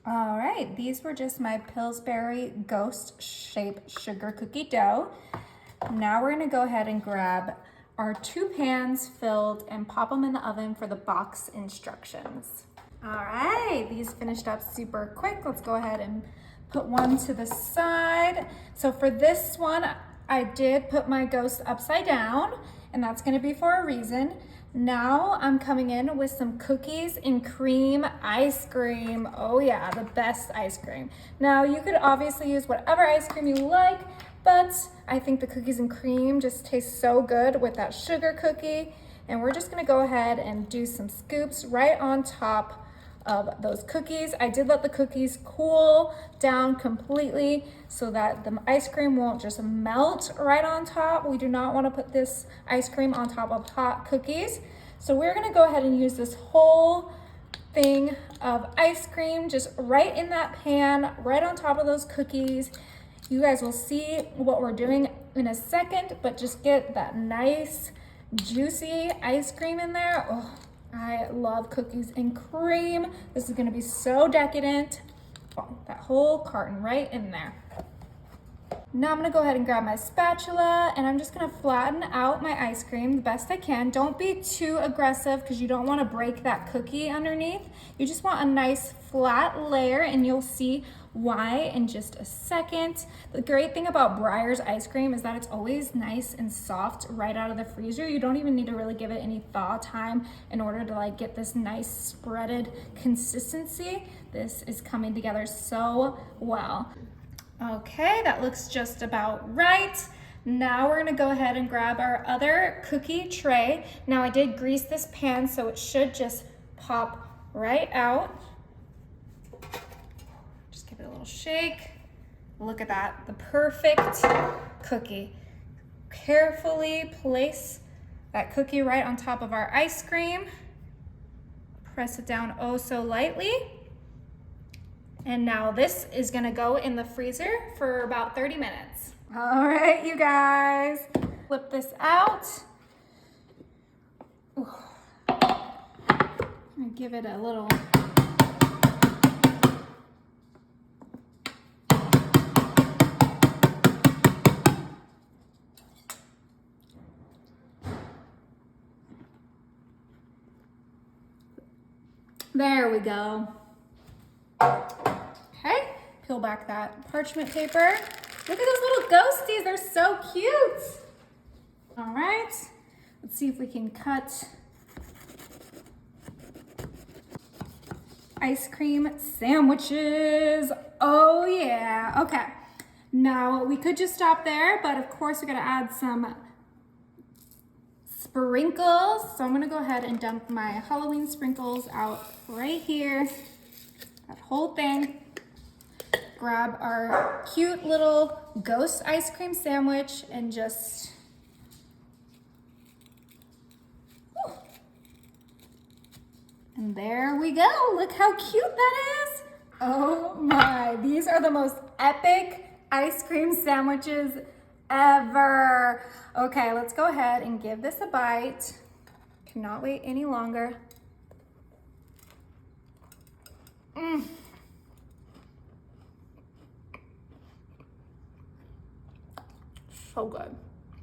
All right, these were just my Pillsbury Ghost Shape Sugar Cookie Dough. Now we're gonna go ahead and grab our 2 pans filled and pop them in the oven for the box instructions. All right, these finished up super quick. Let's go ahead and put one to the side. So for this one, I did put my Ghost upside down, and that's gonna be for a reason. Now I'm coming in with some cookies and cream ice cream. Oh yeah, the best ice cream. Now you could obviously use whatever ice cream you like, but I think the cookies and cream just taste so good with that sugar cookie. And we're just gonna go ahead and do some scoops right on top of those cookies. I did let the cookies cool down completely so that the ice cream won't just melt right on top. We do not want to put this ice cream on top of hot cookies. So we're going to go ahead and use this whole thing of ice cream just right in that pan, right on top of those cookies. You guys will see what we're doing in a second, but just get that nice juicy ice cream in there. Oh, I love cookies and cream. This is gonna be so decadent. Oh, that whole carton right in there. Now I'm gonna go ahead and grab my spatula and I'm just gonna flatten out my ice cream the best I can. Don't be too aggressive because you don't wanna break that cookie underneath. You just want a nice flat layer and you'll see why in just a second. The great thing about Breyer's ice cream is that it's always nice and soft right out of the freezer. You don't even need to really give it any thaw time in order to like get this nice spreaded consistency. This is coming together so well. Okay, that looks just about right. Now we're gonna go ahead and grab our other cookie tray. Now I did grease this pan so it should just pop right out. Just give it a little shake. Look at that, the perfect cookie. Carefully place that cookie right on top of our ice cream. Press it down oh so lightly. And now this is gonna go in the freezer for about 30 minutes. All right, you guys, flip this out. Ooh. I'm gonna give it a little. There we go. Okay, peel back that parchment paper. Look at those little ghosties, they're so cute. All right, let's see if we can cut ice cream sandwiches. Oh yeah, okay. Now we could just stop there, but of course we gotta add some sprinkles. So I'm gonna go ahead and dump my Halloween sprinkles out right here. That whole thing. Grab our cute little ghost ice cream sandwich and just, whew. And there we go. Look how cute that is. Oh my, these are the most epic ice cream sandwiches ever. Okay, let's go ahead and give this a bite. Cannot wait any longer. So good.